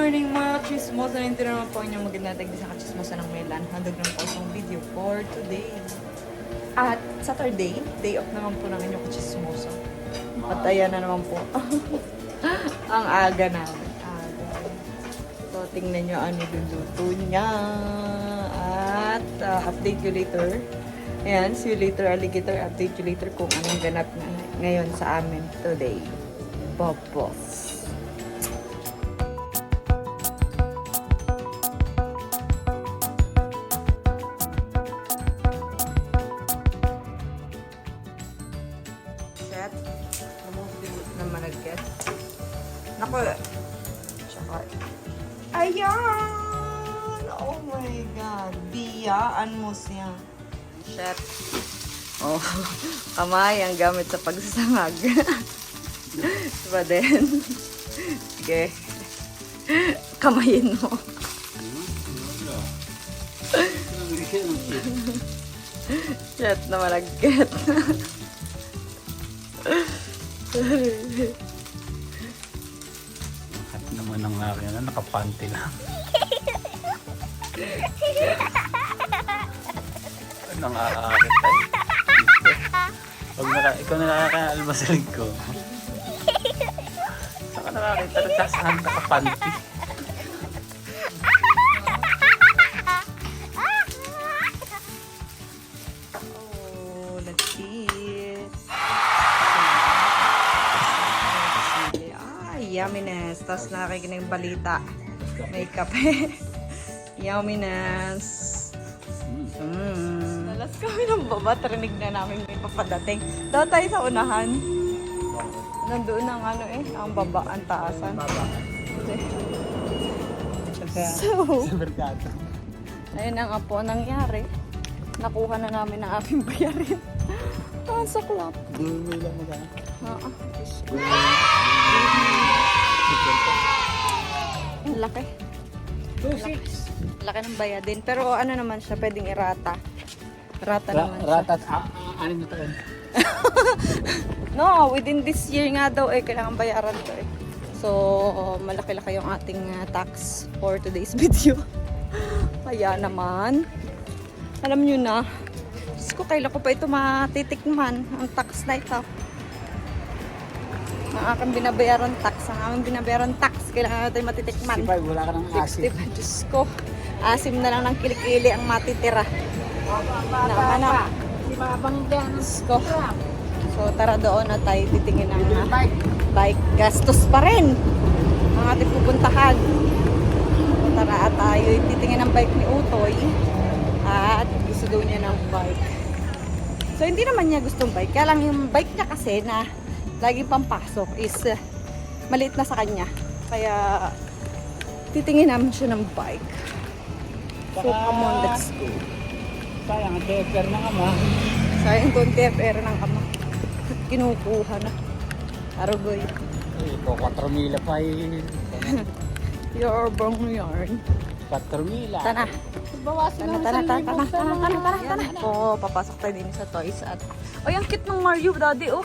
morning mga chismosa. Ito naman po inyong magandang sa kachismosa ng Melan. Handog naman po isang video for today. At Saturday, day off naman po ng inyong kachismosa. At ayan na naman po. Ang aga namin. So tingnan nyo ano yung luto niya. At update you later. Ayan, see you later alligator. Update you later kung anong ganap na ngayon sa amin today. Bobos. Naku, tsaka, ayan! Oh my God, biyaan mo siya. Chef. Oh, kamay ang gamit sa pagsasangag. Diba din? Sige. Kamayin mo. Chef na malagkit. Naman ang akin, nakapanty lang. Anong aakit ay? Ikaw na nakaka-almasalig ko. Saka nakakita, nagsasahan nakapanty. Oh, let's eat. Yumminess. Tapos nakikinig ng balita. May kape. Yumminess. Nalas kami ng baba. Tarinig na namin may papadating. Daw tayo sa unahan. Nandoon ang ano ang baba, ang taasan. So, ayun ang po nangyari. Nakuha na namin ang aming bayarin. Sa club. Dulo lang magana. Ang laki. 2.6. Laki ng bayadin. Pero ano naman siya, pwedeng irata. Rata naman siya. Rata, anin na taon? No, within this year nga daw kailangan bayaran to So, malaki-laki yung ating tax for today's video. Kaya naman, alam nyo na, Diyos ko, kailan ko pa ito matitikman, ang tax na ito. Ang aking binabayaran tax, kailangan natin matitikman. 65, wala ka ng asin. 65, Diyos ko, asim na lang ng kilikili ang matitira. Na, Diyos ko. So, tara doon na tayo titingin ng bike. Gastos pa rin ang ating pupuntahan. So, tara at tayo titingin ng bike ni Utoy. At gusto daw niya ng bike. So, hindi naman niya gustong bike. Kaya lang yung bike niya kasi na laging pampasok is maliit na sa kanya. Kaya titingin namin siya ng bike. So, come on, let's go. Sayang, ang TFR ng ama. Sayang kung TFR ng ama. Kinukuha na. Arugoy. Ito, 4,000 pa yun. Your bong yarn. 4,000. Tana. Bawasan Tana. Oo, papasok tayo din sa toys at... Ay, ang cute ng Mario, daddy, oh.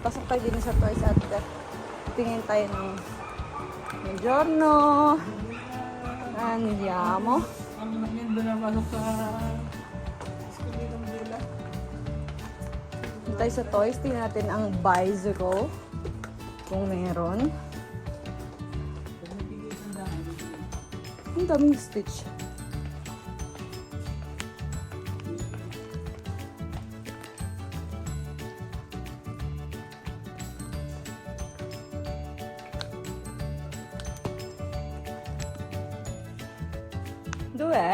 Pasok tayo din sa toys at tingin tayo ng Buongiorno. Andiamo. Ang nangyay doon na masok sa school ng Bula. Tayo sa toys, tingnan natin ang bicycle. Kung meron. Ang daming stitch. Due?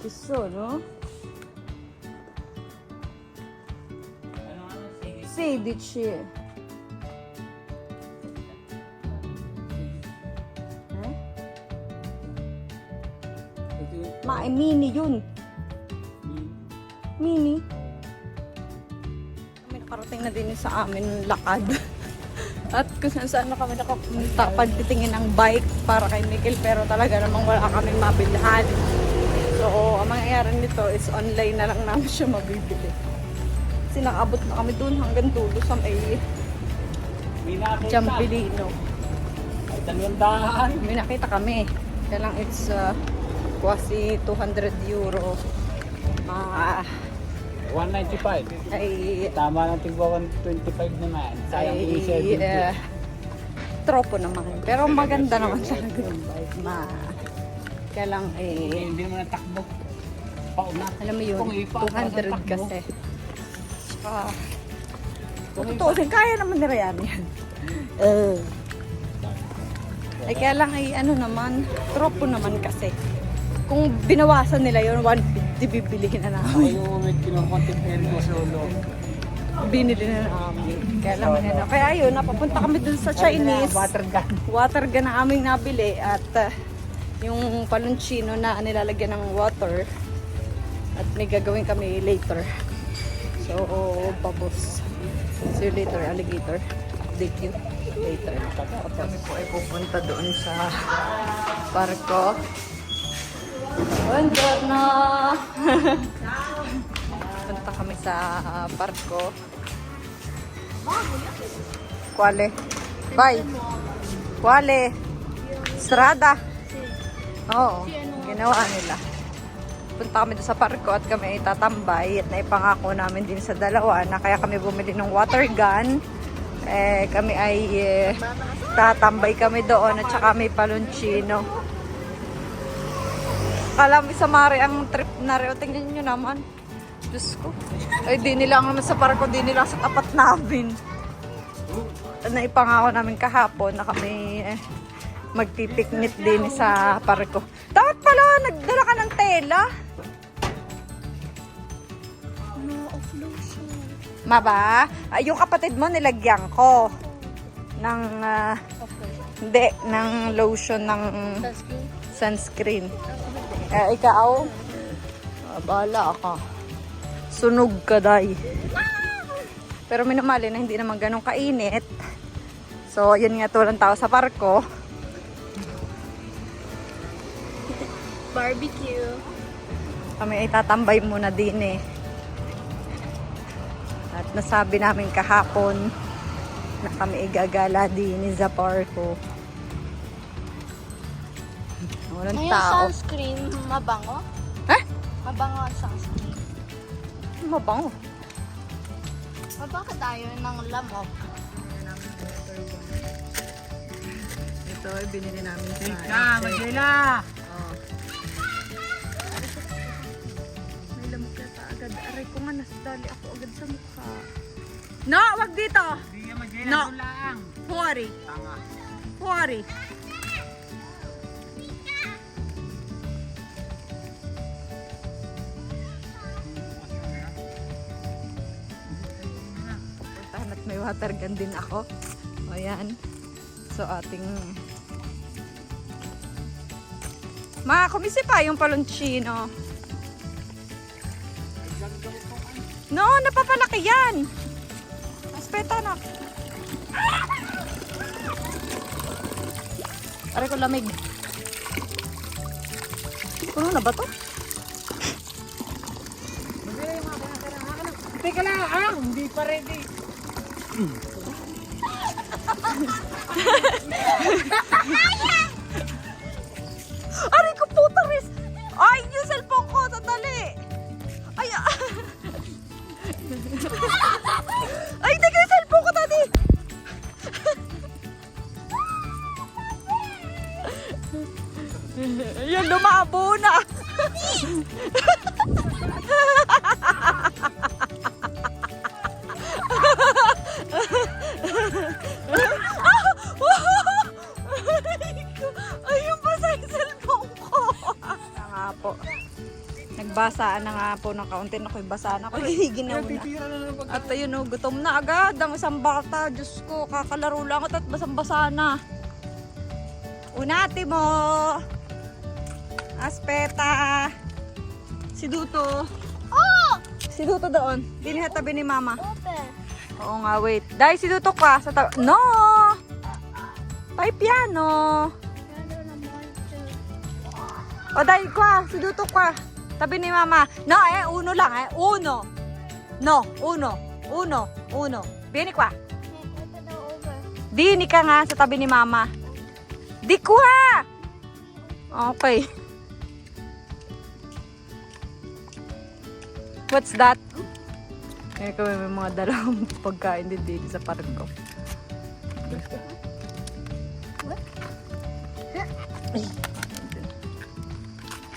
Ci sono? 16. Ma, mini yun. Mini. Kami nakarating na din sa amin lakad. At kung saan na kami nakapunta pagtitingin ng bike para kay Mikkel, pero talaga namang wala kaming mabilhan. So, ang mangyayari nito is online na lang namin siya mabibili. kasi nakaabot na kami dun hanggang dulo sa may May nakita. Chambilino. Ay, 200. May nakita kami. Kaya lang it's quasi 200 euro. 195. Ay, Tama ng tigwa 125 naman. Sayang i-share tropo naman. Pero maganda naman talaga yung bike. Kaya lang Hindi naman natakbo. Pauna. alam mo yun, Kung ipa- 200 takbo. kasi. Tsaka, kung tutuusin, kaya naman nila yan. Ay kaya lang ano naman, tropo naman kasi. Kung binawasan nila yun, 150 bibilihin na Ako namin. yung may kinukontemplate ko solo. Binili na namin. Kaya lang ano. Kaya yun, napapunta kami dun sa Chinese. Water gun. Water gun na aming nabili at yung paluncino na nilalagyan ng water at may gagawin kami later. So, babos. See you later, alligator. Update you later. Kami po ay pupunta doon sa parko. Buongiorno! Punta kami sa parko. Quale? Bye! Quale? Strada? Oo, ginawa nila. Punta kami doon sa parko at kami itatambay at naipangako namin din sa dalawa na kaya kami bumili ng water gun. Kami ay tatambay kami doon at saka may paluncino. Kala mo sa mare ang trip na rin. Tingnan nyo naman. Diyos ko. Ay, di nila naman sa parko, di nila sa tapat namin. Naipangako namin kahapon na kami magpipiknit din sa parko. Dapat pala, nagdala ka ng tela. Maba, yung kapatid mo nilagyan ko ng hindi, ng lotion ng sunscreen. Ikaw, bala ka. Sunog ka, day. Pero minumali na hindi naman ganun kainit. So, yun nga tulang tao sa parko. Barbecue. Kami ay tatambay muna din eh. At nasabi namin kahapon na kami igagala din sa parko. Walang May tao. sunscreen, mabango? Eh? Mabango ang sunscreen. Mabango. Mabango tayo ng lamok. Ito ay binili namin sa Teka, Mandela! Oh. May lamok yata agad. Aray ko nga, nasdali ako agad sa mukha. No, wag dito! Hindi yan Mandela. No. Doon lang. Huwari. Tanga. Huwari. Puntahan at may water gun din ako. O yan. So ating... kumisi pa yung paluncino. No, napapalaki yan. Aspeta na. Aray ko lamig. Puno na ba to? Teka lang, hindi pa ready. Aray ko puta ris! Ay, yung cellphone ko! Sandali! Ay, ay, teka yung cellphone ko, daddy! Yan, lumabo na! Ayun pa sa cellphone ko. Nga po. Nagbasaan na nga po ng kaunti. Ako'y basa na. Ako'y ginaw na. Titira na lang pag... At ayun o, gutom na agad. Ang isang bata. Diyos ko, kakalaro lang at basang-basa na. Unati mo. Aspeta. Si Duto. Oh! Si Duto doon. Dinihat tabi ni Mama. Open. Oo nga, wait. Dahil si Duto ka sa tabi. No! Pay piano. O dahil ka, si Duto ka. Tabi ni Mama. No, uno lang uno. No, uno. Bini kwa. Dini ka nga sa tabi ni mama. Di kwa! Okay. What's that? Ngayon kami may mga dalawang pagkain din sa park ko.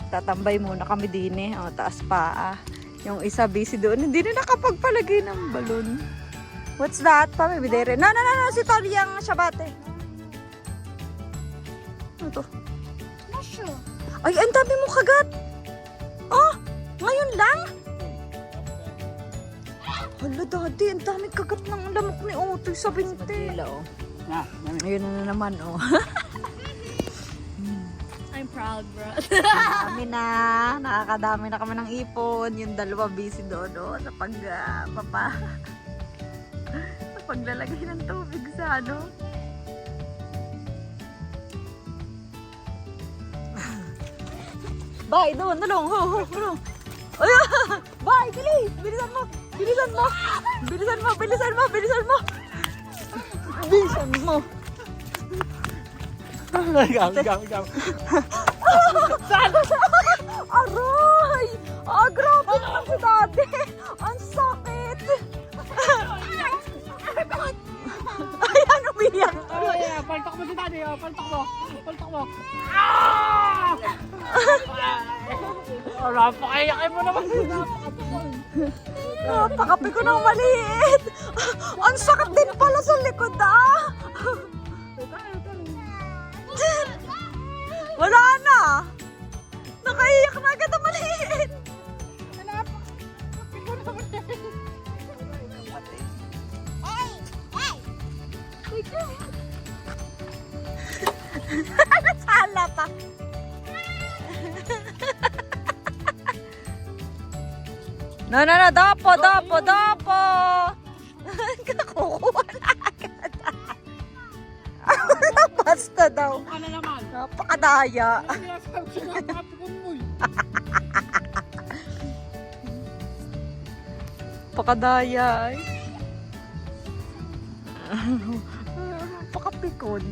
Tatambay muna kami din eh. O, taas pa. Yung isa busy doon. Hindi na nakapagpalagay ng balon. What's that? Pamibidere. No. Si Tori yung Shabate. Ano to? Mushroom. Ay, ang dami mo kagat. Oh, ngayon lang? Hala, daddy. Ang dami kagat ng lamok ni Otoy sa binti. Ah, Ayun na naman, oh. I'm proud, bro. Kami na. Nakakadami na kami ng ipon. Yung dalawa busy doon, oh, sa sa paglalagay ng tubig sa ano. Bye, doon, nalong. Ho. Ay, bye, bilis. Bilisan mo. Bilisan mo. Gaw. Aray! Grabe naman si dati. Ang sakit. Ayan, umiyak. Paltok mo si daddy, paltok mo. Napakayakin mo naman. Napakapi ko ng maliit. Ang sakit din pala sa likod, Wala na. Nakaiyak na agad ang maliit. Nasala pa. No, dapo. Kakukuha na agad. Basta daw. Ano naman? Napakadaya. Pakadaya. Pakapikon.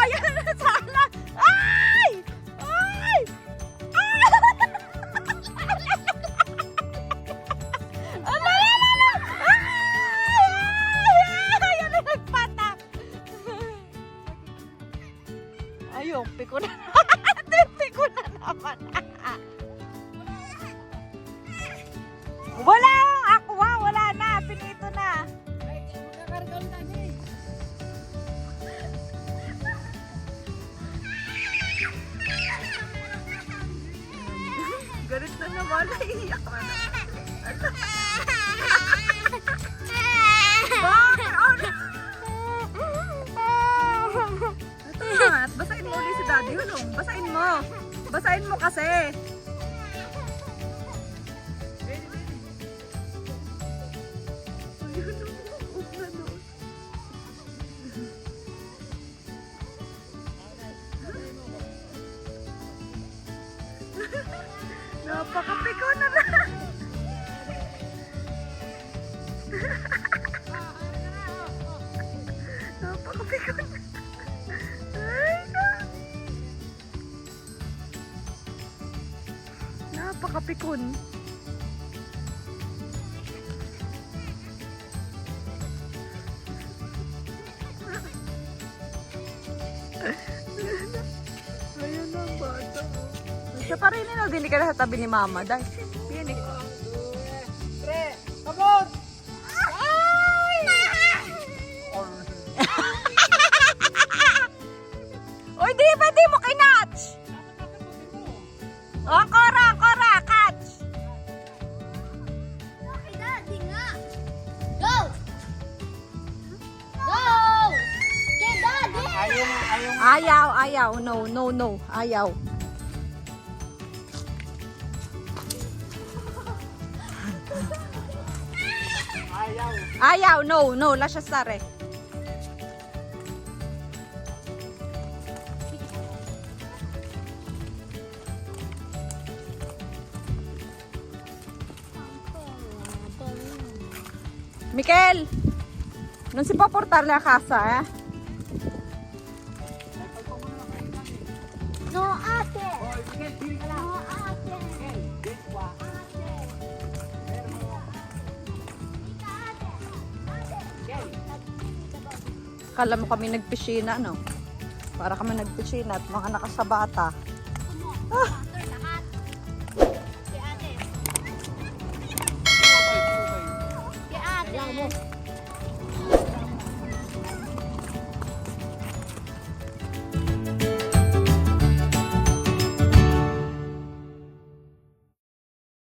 Ayan na sana. Ay! Ayan na nagpatak. Ayun, piko na. Piko na naman. Wala ang aqua, wala na. Pinito na. Galit na naman. Naiiyak na naman. Bakit? Ito na. Basahin mo ulit si Daddy. Hulong. Basahin mo kasi. Napakapiko na na. Napakapiko na. Ay, napakapikon. Ayan na ang bata. Siya pa rin dili ka na sa tabi ni mama. Dahil, pinig ko. Kabot! Uy, di mo kinatch! Oh, Cora, catch! Okay, daddy nga. Go! Okay, daddy! Ayaw. No. Ayaw. Ayaw, no. Lascia stare. Mikel! Non si può portare a casa, eh? No, ate. Oh, Miguel, dili ka lang. No, ate. Miguel, dili kwa. Ate. Ika, ate. Ate. Miguel. Kala mo kami nagpisina, no? Para kami nagpisina at mga nakasabata. Ate, lahat. Si ate. Sumabay, sumabay. Si ate.